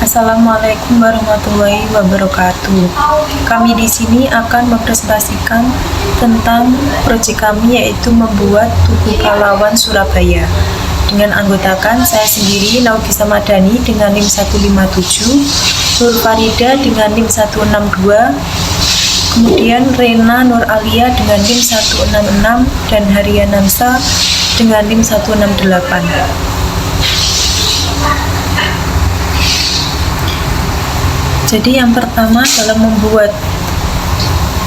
Assalamualaikum warahmatullahi wabarakatuh. Kami di sini akan mempresentasikan tentang proyek kami, yaitu membuat Tugu Pahlawan Surabaya. Dengan anggotakan saya sendiri, Naugisa Madani dengan NIM 157, Nur Farida dengan NIM 162, kemudian Rena Nur Alia dengan NIM 166, dan Haryanansa dengan NIM 168. Jadi yang pertama dalam membuat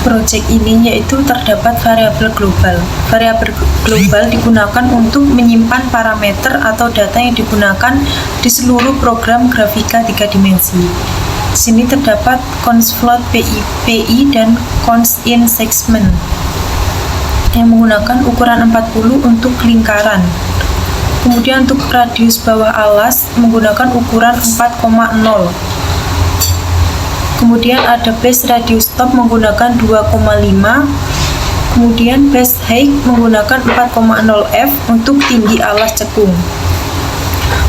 proyek ini yaitu terdapat variabel global. Variabel global digunakan untuk menyimpan parameter atau data yang digunakan di seluruh program grafika 3 dimensi. Di sini terdapat const float PI dan const in segment yang menggunakan ukuran 40 untuk lingkaran. Kemudian untuk radius bawah alas menggunakan ukuran 4,0. Kemudian ada base radius top menggunakan 2,5, kemudian base height menggunakan 4,0 f untuk tinggi alas cekung.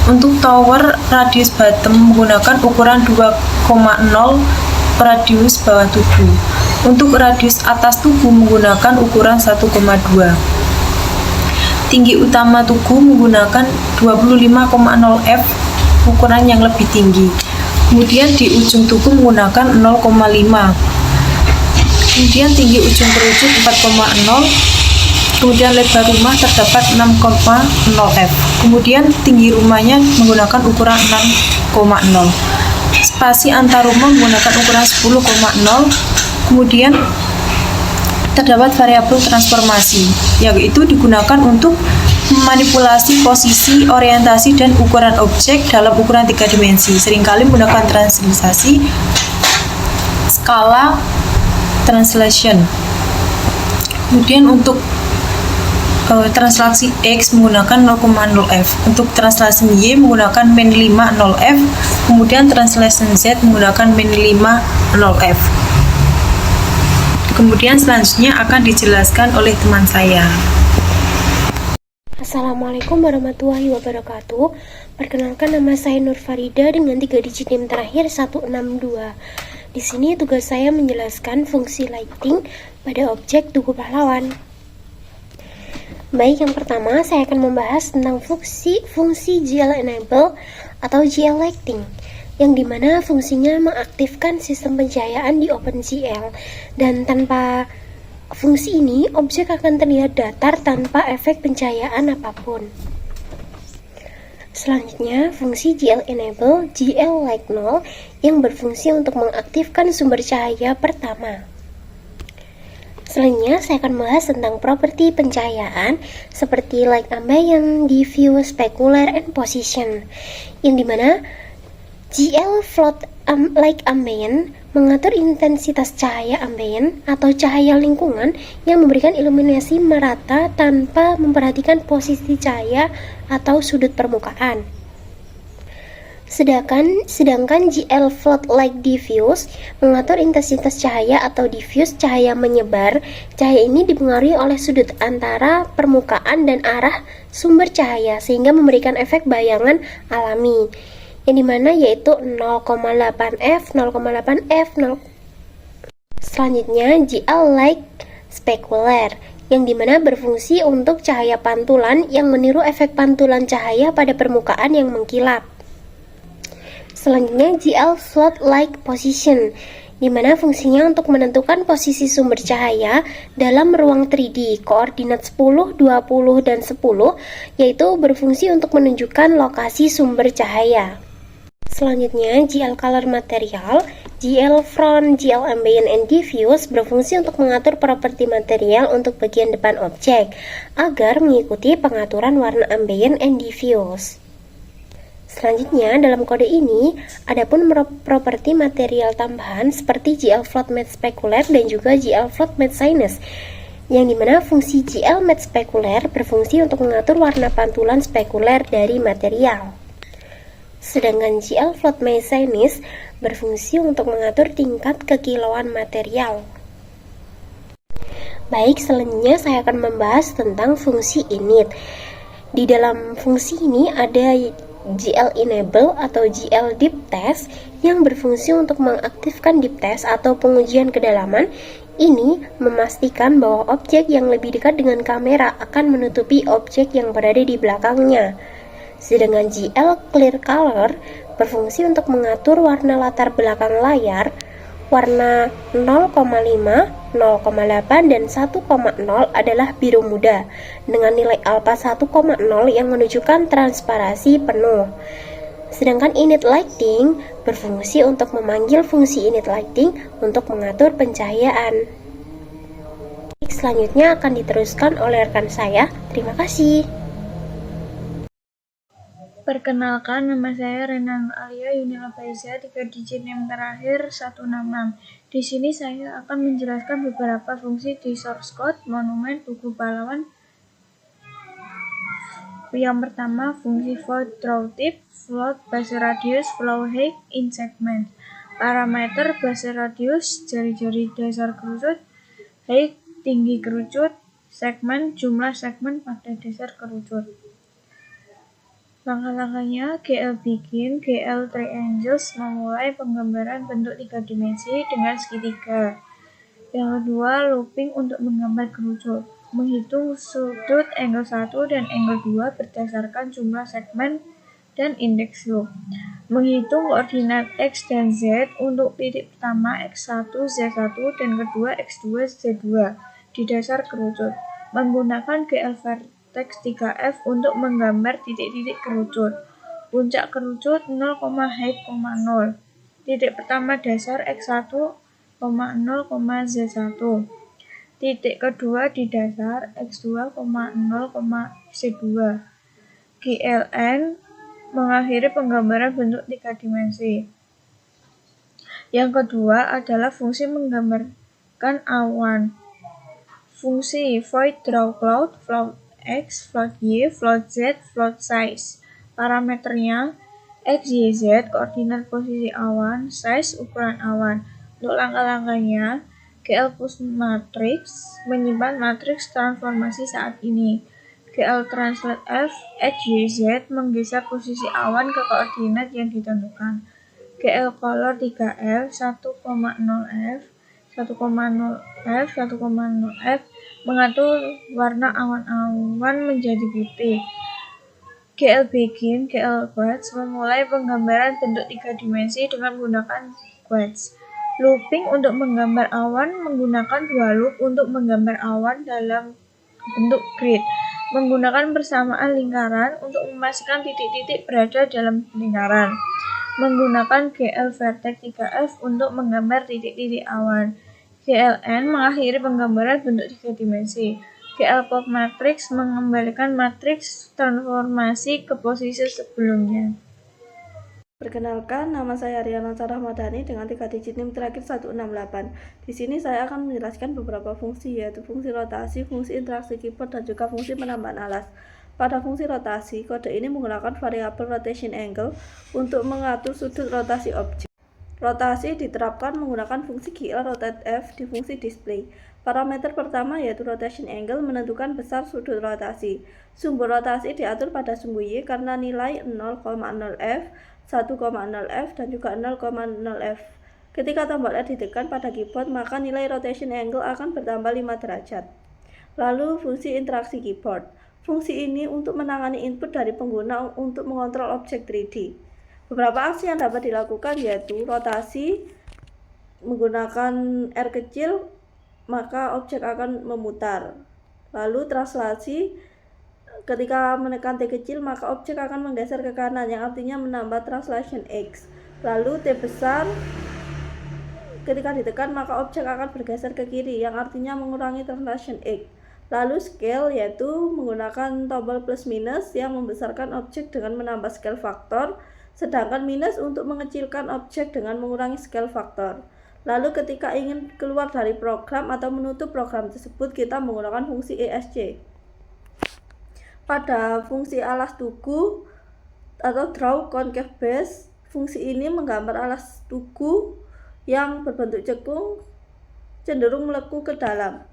Untuk tower radius bottom menggunakan ukuran 2,0 radius bawah tugu. Untuk radius atas tugu menggunakan ukuran 1,2. Tinggi utama tugu menggunakan 25,0 f, ukuran yang lebih tinggi. Kemudian di ujung tugu menggunakan 0,5. Kemudian tinggi ujung kerucut 4,0. Kemudian lebar rumah terdapat 6,0 f. Kemudian tinggi rumahnya menggunakan ukuran 6,0. Spasi antar rumah menggunakan ukuran 10,0. Kemudian terdapat variabel transformasi, yaitu digunakan untuk memanipulasi posisi, orientasi, dan ukuran objek dalam ukuran 3 dimensi. Seringkali menggunakan translasi, skala, translation. Kemudian untuk translasi X menggunakan 0,0 f. Untuk translasi Y menggunakan min 5 0 f. Kemudian translation Z menggunakan min 5 0 f. Kemudian selanjutnya akan dijelaskan oleh teman saya. Assalamualaikum warahmatullahi wabarakatuh. Perkenalkan, nama saya Nur Farida dengan 3 digit NIM terakhir 162. Di sini tugas saya menjelaskan fungsi lighting pada objek Tugu Pahlawan. Baik, yang pertama saya akan membahas tentang fungsi GL Enable atau GL Lighting, yang dimana fungsinya mengaktifkan sistem pencahayaan di OpenGL, dan tanpa fungsi ini objek akan terlihat datar tanpa efek pencahayaan apapun. Selanjutnya, fungsi GL Enable, GL Light Null, yang berfungsi untuk mengaktifkan sumber cahaya pertama. Selanjutnya, saya akan membahas tentang properti pencahayaan seperti light ambient, diffuse, specular, and position, yang dimana GL Float Light Ambient mengatur intensitas cahaya ambient atau cahaya lingkungan yang memberikan iluminasi merata tanpa memperhatikan posisi cahaya atau sudut permukaan. Sedangkan GL Float Light Diffuse mengatur intensitas cahaya atau diffuse cahaya menyebar. Cahaya ini dipengaruhi oleh sudut antara permukaan dan arah sumber cahaya sehingga memberikan efek bayangan alami, yang dimana yaitu 0,8 f, 0,8 f, 0. Selanjutnya GL Light Specular, yang dimana berfungsi untuk cahaya pantulan yang meniru efek pantulan cahaya pada permukaan yang mengkilap. Selanjutnya GL Float Light Position, dimana fungsinya untuk menentukan posisi sumber cahaya dalam ruang 3D, koordinat 10, 20, dan 10, yaitu berfungsi untuk menunjukkan lokasi sumber cahaya. Selanjutnya, GL Color Material, GL Front, GL Ambient, and Diffuse berfungsi untuk mengatur properti material untuk bagian depan objek, agar mengikuti pengaturan warna ambient and diffuse. Selanjutnya, dalam kode ini, adapun properti material tambahan seperti GL Float Matte Specular dan juga GL Float Matte Sinus, yang dimana fungsi GL Matte Specular berfungsi untuk mengatur warna pantulan spekuler dari material. Sedangkan GL Float Matte Sinus berfungsi untuk mengatur tingkat kekilauan material. Baik, selanjutnya saya akan membahas tentang fungsi init. Di dalam fungsi ini ada GL Enable atau GL Deep Test yang berfungsi untuk mengaktifkan deep test atau pengujian kedalaman. Ini memastikan bahwa objek yang lebih dekat dengan kamera akan menutupi objek yang berada di belakangnya. Sedangkan GL Clear Color berfungsi untuk mengatur warna latar belakang layar. Warna 0,5, 0,8, dan 1,0 adalah biru muda dengan nilai alpha 1,0 yang menunjukkan transparansi penuh. Sedangkan init lighting berfungsi untuk memanggil fungsi init lighting untuk mengatur pencahayaan. Selanjutnya akan diteruskan oleh rekan saya. Terima kasih. Perkenalkan, nama saya Rena Alia Yunila Faiza, 3 digit NIM terakhir 166. Di sini saya akan menjelaskan beberapa fungsi di source code monumen Tugu Pahlawan. Yang pertama, fungsi float draw tip, float base radius, flow height in segment. Parameter base radius, jari-jari dasar kerucut, height, tinggi kerucut, segmen, jumlah segmen pada dasar kerucut. Langkah-langkahnya, GL Begin, GL Triangles memulai penggambaran bentuk 3 dimensi dengan segitiga. Yang kedua, looping untuk menggambar kerucut. Menghitung sudut angle 1 dan angle 2 berdasarkan jumlah segmen dan indeks loop. Menghitung koordinat X dan Z untuk titik pertama X1, Z1 dan kedua X2, Z2 di dasar kerucut. Menggunakan GL Vertex 3F untuk menggambar titik-titik kerucut. Puncak kerucut 0, height, 0. Titik pertama dasar X1, 0, Z1. Titik kedua di dasar X2, 0, Z2. GLN mengakhiri penggambaran bentuk 3 dimensi. Yang kedua adalah fungsi menggambarkan awan. Fungsi void draw cloud, float X, float Y, float Z, float size. Parameternya X, Y, Z, koordinat posisi awan, size, ukuran awan. Untuk langkah-langkahnya, GL push matrix menyimpan matriks transformasi saat ini. GL translate F, H, Y, Z menggeser posisi awan ke koordinat yang ditentukan. GL color 3F, 1,0F, 1,0F, 1,0F mengatur warna awan-awan menjadi putih. GL Begin, GL Quads memulai penggambaran bentuk 3 dimensi dengan menggunakan quads. Looping untuk menggambar awan menggunakan 2 loop untuk menggambar awan dalam bentuk grid. Menggunakan persamaan lingkaran untuk memastikan titik-titik berada dalam lingkaran. Menggunakan GL Vertex 3F untuk menggambar titik-titik awan. GLN mengakhiri penggambaran bentuk 3 dimensi. GL Pop Matrix mengembalikan matriks transformasi ke posisi sebelumnya. Perkenalkan, nama saya Riana Rahmadani dengan 3 digit NIM terakhir 168. Di sini saya akan menjelaskan beberapa fungsi, yaitu fungsi rotasi, fungsi interaksi keyboard, dan juga fungsi penambahan alas. Pada fungsi rotasi, kode ini menggunakan variabel rotation angle untuk mengatur sudut rotasi objek. Rotasi diterapkan menggunakan fungsi GL rotate F di fungsi display. Parameter pertama yaitu rotation angle menentukan besar sudut rotasi. Sumber rotasi diatur pada sumbu Y karena nilai 0,0F, 1,0F, dan juga 0,0F. Ketika tombol R ditekan pada keyboard, maka nilai rotation angle akan bertambah 5 derajat. Lalu fungsi interaksi keyboard. Fungsi ini untuk menangani input dari pengguna untuk mengontrol objek 3D. Beberapa aksi yang dapat dilakukan yaitu rotasi menggunakan R kecil, maka objek akan memutar. Lalu translasi, ketika menekan T kecil maka objek akan menggeser ke kanan yang artinya menambah translation X. Lalu T besar, ketika ditekan maka objek akan bergeser ke kiri yang artinya mengurangi translation X. Lalu scale yaitu menggunakan tombol plus minus yang membesarkan objek dengan menambah scale faktor, sedangkan minus untuk mengecilkan objek dengan mengurangi scale faktor. Lalu ketika ingin keluar dari program atau menutup program tersebut, kita menggunakan fungsi ESC. Pada fungsi alas tugu atau draw concave base, fungsi ini menggambar alas tugu yang berbentuk cekung cenderung meleku ke dalam.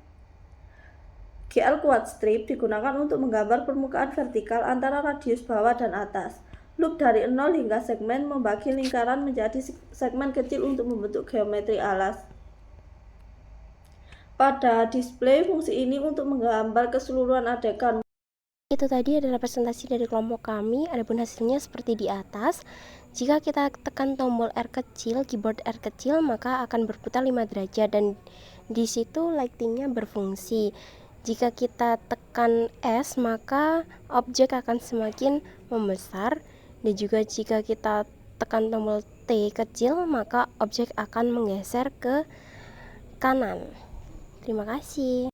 GL quad strip digunakan untuk menggambar permukaan vertikal antara radius bawah dan atas. Loop dari 0 hingga segmen membagi lingkaran menjadi segmen kecil untuk membentuk geometri alas. Pada display, fungsi ini untuk menggambar keseluruhan adegan. Itu tadi adalah presentasi dari kelompok kami, adapun hasilnya seperti di atas. Jika kita tekan tombol R kecil, keyboard R kecil, maka akan berputar 5 derajat dan di situ lightingnya berfungsi. Jika kita tekan S, maka objek akan semakin membesar, dan juga jika kita tekan tombol T kecil, maka objek akan menggeser ke kanan. Terima kasih.